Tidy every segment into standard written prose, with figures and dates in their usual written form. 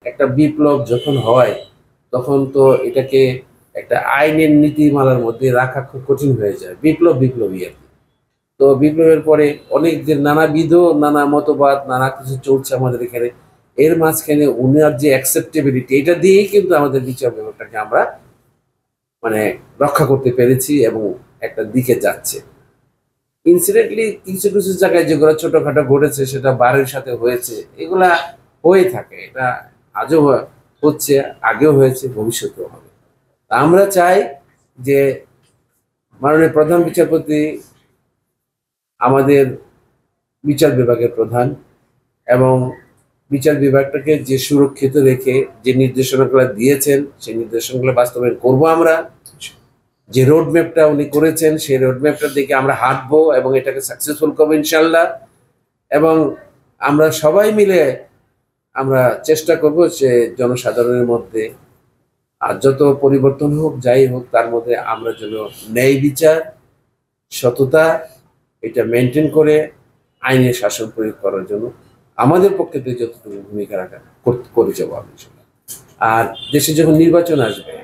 একটা বিপ্লব যখন হয় তখন তো এটাকে একটা আইনের নীতিমালার মধ্যে রাখা খুব কঠিন হয়ে যায়। বিপ্লবী আর কি। তো বিপ্লবের পরে অনেকদের নানাবিধ নানা মতবাদ নানা কিছু চলছে আমাদের এখানে। এর মাঝখানে উনার যে অ্যাকসেপ্টেবিলিটি এটা দিয়েই কিন্তু আমাদের বিচার ব্যবস্থাকে আমরা মানে রক্ষা করতে পেরেছি এবং একটা দিকে যাচ্ছে। ইনসিডেন্টলি কিছু কিছু জায়গায় যেগুলো ছোটখাটো ঘটেছে সেটা বারের সাথে হয়েছে, এগুলা হয়ে থাকে। এটা আজও হচ্ছে, আগেও হয়েছে, ভবিষ্যতেও হবে। আমরা চাই যে মাননীয় প্রধান বিচারপতি আমাদের বিচার বিভাগের প্রধান, এবং বিচার বিভাগটাকে যে সুরক্ষিত রেখে যে নির্দেশনাগুলো দিয়েছেন সেই নির্দেশনাগুলো বাস্তবায়ন করব আমরা। যে রোড ম্যাপটা উনি করেছেন সেই রোড ম্যাপটার দিকে আমরা হাঁটবো এবং এটাকে সাকসেসফুল করবো ইনশাল্লাহ। এবং আমরা সবাই মিলে আমরা চেষ্টা করব যে জনসাধারণের মধ্যে আর যত পরিবর্তন হোক যাই হোক তার মধ্যে আমরা যেন ন্যায় বিচার সততা এটা মেনটেন করে আইনের শাসন প্রয়োগ করার জন্য আমাদের পক্ষে থেকে যতটুকু ভূমিকা রাখা করে যাবো আমি। আর দেশে যখন নির্বাচন আসবে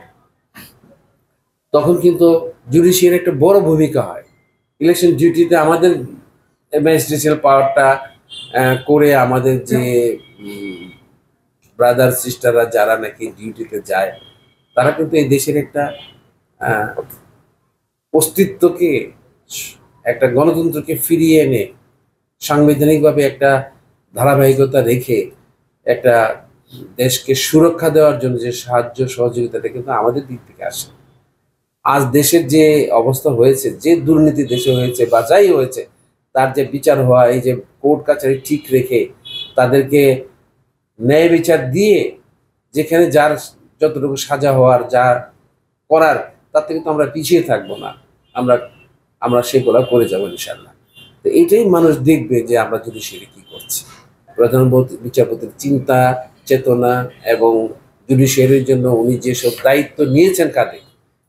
তখন কিন্তু জুডিশিয়ার একটা বড় ভূমিকা হয়। ইলেকশন ডিউটিতে আমাদের ম্যাজিস্ট্রেশনাল পাওয়ারটা করে আমাদের যে ব্রাদার সিস্টাররা যারা নাকি ডিউটিতে যায় তারা কিন্তু এই দেশের একটা অস্তিত্বকে, একটা গণতন্ত্রকে ফিরিয়ে এনে সাংবিধানিকভাবে একটা ধারাবাহিকতা রেখে একটা দেশকে সুরক্ষা দেওয়ার জন্য যে সাহায্য সহযোগিতাটা কিন্তু আমাদের দিক থেকে আসে। আজ দেশের যে অবস্থা হয়েছে, যে দুর্নীতি দেশে হয়েছে বা যাই হয়েছে, তার যে বিচার হওয়া, এই যে কোর্ট কাছারি ঠিক রেখে তাদেরকে ন্যায় বিচার দিয়ে যেখানে যার যতটুকু সাজা হওয়ার যা করার তার থেকে তো আমরা পিছিয়ে থাকবো না। আমরা আমরা সেগুলো করে যাবো ইনশাল্লাহ। তো এইটাই মানুষ দেখবে যে আমরা যদি সেটা কি করছি। প্রধান বিচারপতির চিন্তা চেতনা এবং জুডিশিয়ারির জন্য উনি যেসব দায়িত্ব নিয়েছেন কাঁধে,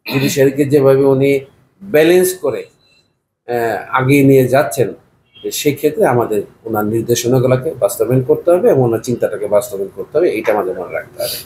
জুডিশিয়ারিকে যেভাবে উনি ব্যালেন্স করে আগিয়ে নিয়ে যাচ্ছেন, সেক্ষেত্রে আমাদের ওনার নির্দেশনাগুলোকে বাস্তবায়ন করতে হবে এবং ওনার চিন্তাটাকে বাস্তবায়ন করতে হবে, এইটা আমাদের মনে রাখতে হবে।